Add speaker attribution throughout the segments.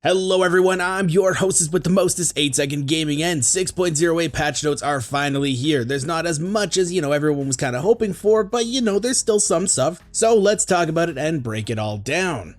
Speaker 1: Hello everyone, I'm your hostess with the mostest 8-second gaming, and 6.08 patch notes are finally here. There's not as much as, everyone was kind of hoping for, but there's still some stuff. So let's talk about it and break it all down.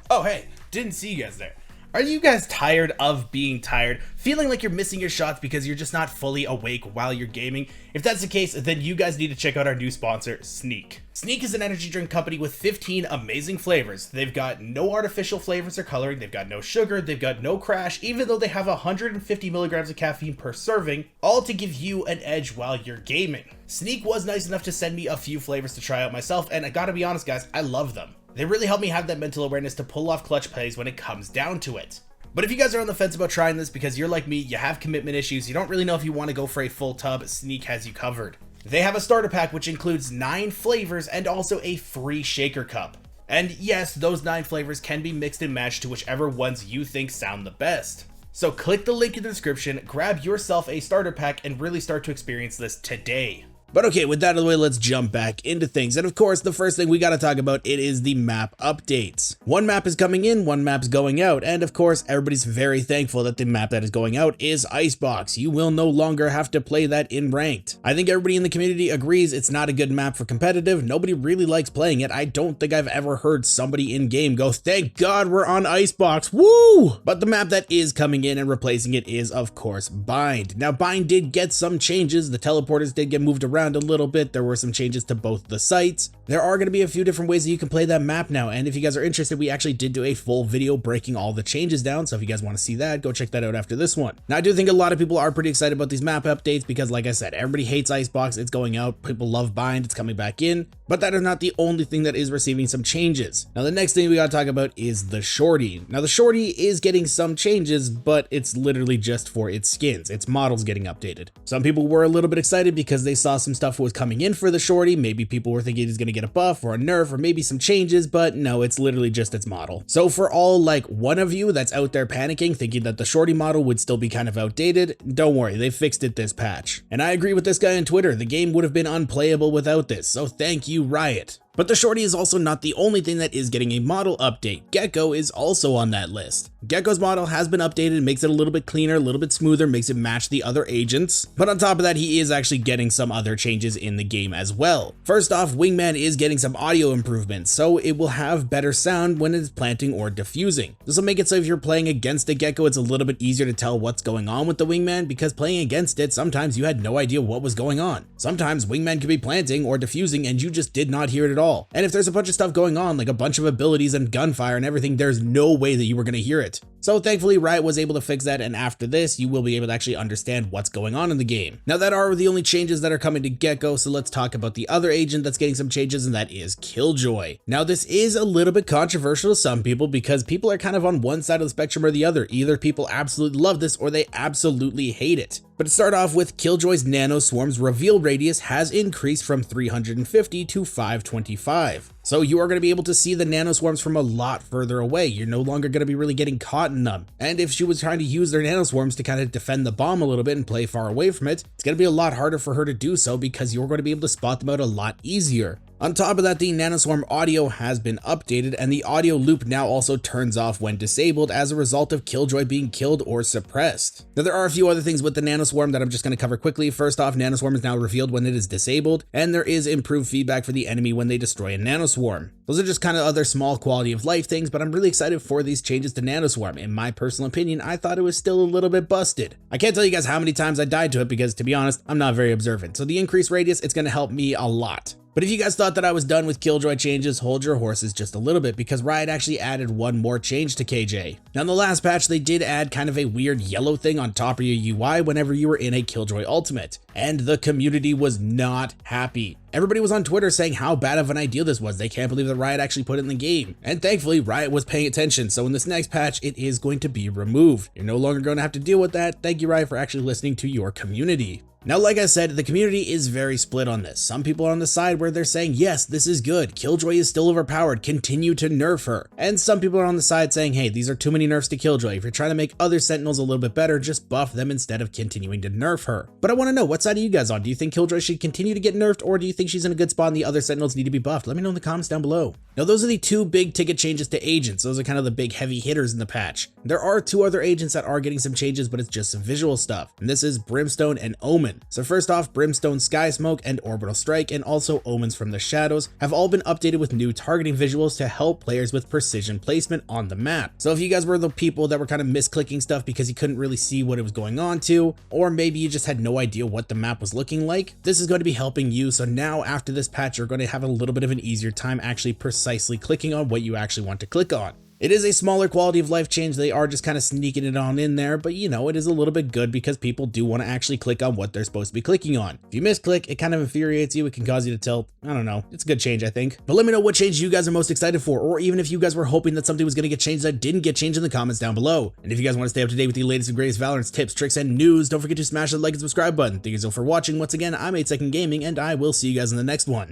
Speaker 1: Oh hey, didn't see you guys there. Are you guys tired of being tired? Feeling like you're missing your shots because you're just not fully awake while you're gaming? If that's the case, then you guys need to check out our new sponsor, Sneak. Sneak is an energy drink company with 15 amazing flavors. They've got no artificial flavors or coloring, they've got no sugar, they've got no crash, even though they have 150 milligrams of caffeine per serving, all to give you an edge while you're gaming. Sneak was nice enough to send me a few flavors to try out myself, and I gotta be honest guys, I love them. They really help me have that mental awareness to pull off clutch plays when it comes down to it. But if you guys are on the fence about trying this because you're like me, you have commitment issues, you don't really know if you want to go for a full tub, Sneak has you covered. They have a starter pack which includes 9 flavors and also a free shaker cup. And yes, those 9 flavors can be mixed and matched to whichever ones you think sound the best. So click the link in the description, grab yourself a starter pack, and really start to experience this today. But okay, with that out of the way, let's jump back into things. And of course, the first thing we gotta talk about, it is the map updates. One map is coming in, one map's going out. And of course, everybody's very thankful that the map that is going out is Icebox. You will no longer have to play that in ranked. I think everybody in the community agrees it's not a good map for competitive. Nobody really likes playing it. I don't think I've ever heard somebody in game go, thank God we're on Icebox, woo! But the map that is coming in and replacing it is of course Bind. Now Bind did get some changes. The teleporters did get moved around a little bit. There were some changes to both the sites. There are going to be a few different ways that you can play that map now, and if you guys are interested, we actually did do a full video breaking all the changes down, so if you guys want to see that, go check that out after this one. Now I do think a lot of people are pretty excited about these map updates because like I said, everybody hates Icebox, it's going out, people love Bind, it's coming back in, but that is not the only thing that is receiving some changes. Now the next thing we got to talk about is the Shorty. Now the Shorty is getting some changes, but it's literally just for its skins, its models getting updated. Some people were a little bit excited because they saw some stuff was coming in for the Shorty. Maybe people were thinking he's going to get a buff or a nerf or maybe some changes, but no, it's literally just its model. So for all like one of you that's out there panicking thinking that the Shorty model would still be kind of outdated, don't worry, they fixed it this patch. And I agree with this guy on Twitter, the game would have been unplayable without this, so thank you Riot. But the Shorty is also not the only thing that is getting a model update. GEKKO is also on that list. GEKKO's model has been updated, makes it a little bit cleaner, a little bit smoother, makes it match the other agents. But on top of that, he is actually getting some other changes in the game as well. First off, Wingman is getting some audio improvements, so it will have better sound when it's planting or diffusing. This will make it so if you're playing against a GEKKO, it's a little bit easier to tell what's going on with the Wingman, because playing against it, sometimes you had no idea what was going on. Sometimes Wingman could be planting or diffusing and you just did not hear it at all. And if there's a bunch of stuff going on, like a bunch of abilities and gunfire and everything, there's no way that you were going to hear it. So thankfully Riot was able to fix that, and after this you will be able to actually understand what's going on in the game. Now that are the only changes that are coming to GEKKO, so let's talk about the other agent that's getting some changes, and that is KILLJOY. Now this is a little bit controversial to some people because people are kind of on one side of the spectrum or the other. Either people absolutely love this or they absolutely hate it. But to start off with, KILLJOY's Nano Swarm's reveal radius has increased from 350 to 525. So you are going to be able to see the Nano Swarms from a lot further away. You're no longer going to be really getting caught in them. And if she was trying to use their Nano Swarms to kind of defend the bomb a little bit and play far away from it, it's going to be a lot harder for her to do so because you're going to be able to spot them out a lot easier. On top of that, the Nanoswarm audio has been updated, and the audio loop now also turns off when disabled as a result of KILLJOY being killed or suppressed. Now there are a few other things with the Nanoswarm that I'm just going to cover quickly. First off, Nanoswarm is now revealed when it is disabled, and there is improved feedback for the enemy when they destroy a Nanoswarm. Those are just kind of other small quality of life things, but I'm really excited for these changes to Nanoswarm. In my personal opinion, I thought it was still a little bit busted. I can't tell you guys how many times I died to it because, to be honest, I'm not very observant. So the increased radius, it's going to help me a lot. But if you guys thought that I was done with KILLJOY changes, hold your horses just a little bit because Riot actually added one more change to KJ. Now in the last patch, they did add kind of a weird yellow thing on top of your UI whenever you were in a KILLJOY ultimate, and the community was not happy. Everybody was on Twitter saying how bad of an idea this was. They can't believe that Riot actually put it in the game. And thankfully, Riot was paying attention, so in this next patch, it is going to be removed. You're no longer going to have to deal with that. Thank you, Riot, for actually listening to your community. Now, like I said, the community is very split on this. Some people are on the side where they're saying, yes, this is good, KILLJOY is still overpowered, continue to nerf her. And some people are on the side saying, hey, these are too many nerfs to KILLJOY. If you're trying to make other Sentinels a little bit better, just buff them instead of continuing to nerf her. But I want to know, what side are you guys on? Do you think KILLJOY should continue to get nerfed, or do you think she's in a good spot and the other Sentinels need to be buffed? Let me know in the comments down below. Now, those are the two big ticket changes to agents. Those are kind of the big heavy hitters in the patch. There are two other agents that are getting some changes, but it's just some visual stuff. And this is Brimstone and Omen. So first off, Brimstone Sky Smoke and Orbital Strike, and also Omens from the Shadows, have all been updated with new targeting visuals to help players with precision placement on the map. So if you guys were the people that were kind of misclicking stuff because you couldn't really see what it was going on to, or maybe you just had no idea what the map was looking like, this is going to be helping you. So now after this patch, you're going to have a little bit of an easier time actually precisely clicking on what you actually want to click on. It is a smaller quality of life change. They are just kind of sneaking it on in there, but you know, it is a little bit good because people do want to actually click on what they're supposed to be clicking on. If you misclick, it kind of infuriates you. It can cause you to tilt. I don't know. It's a good change, I think. But let me know what change you guys are most excited for, or even if you guys were hoping that something was going to get changed that didn't get changed in the comments down below. And if you guys want to stay up to date with the latest and greatest Valorant tips, tricks, and news, don't forget to smash that like and subscribe button. Thank you so much for watching. Once again, I'm 8 Second Gaming, and I will see you guys in the next one.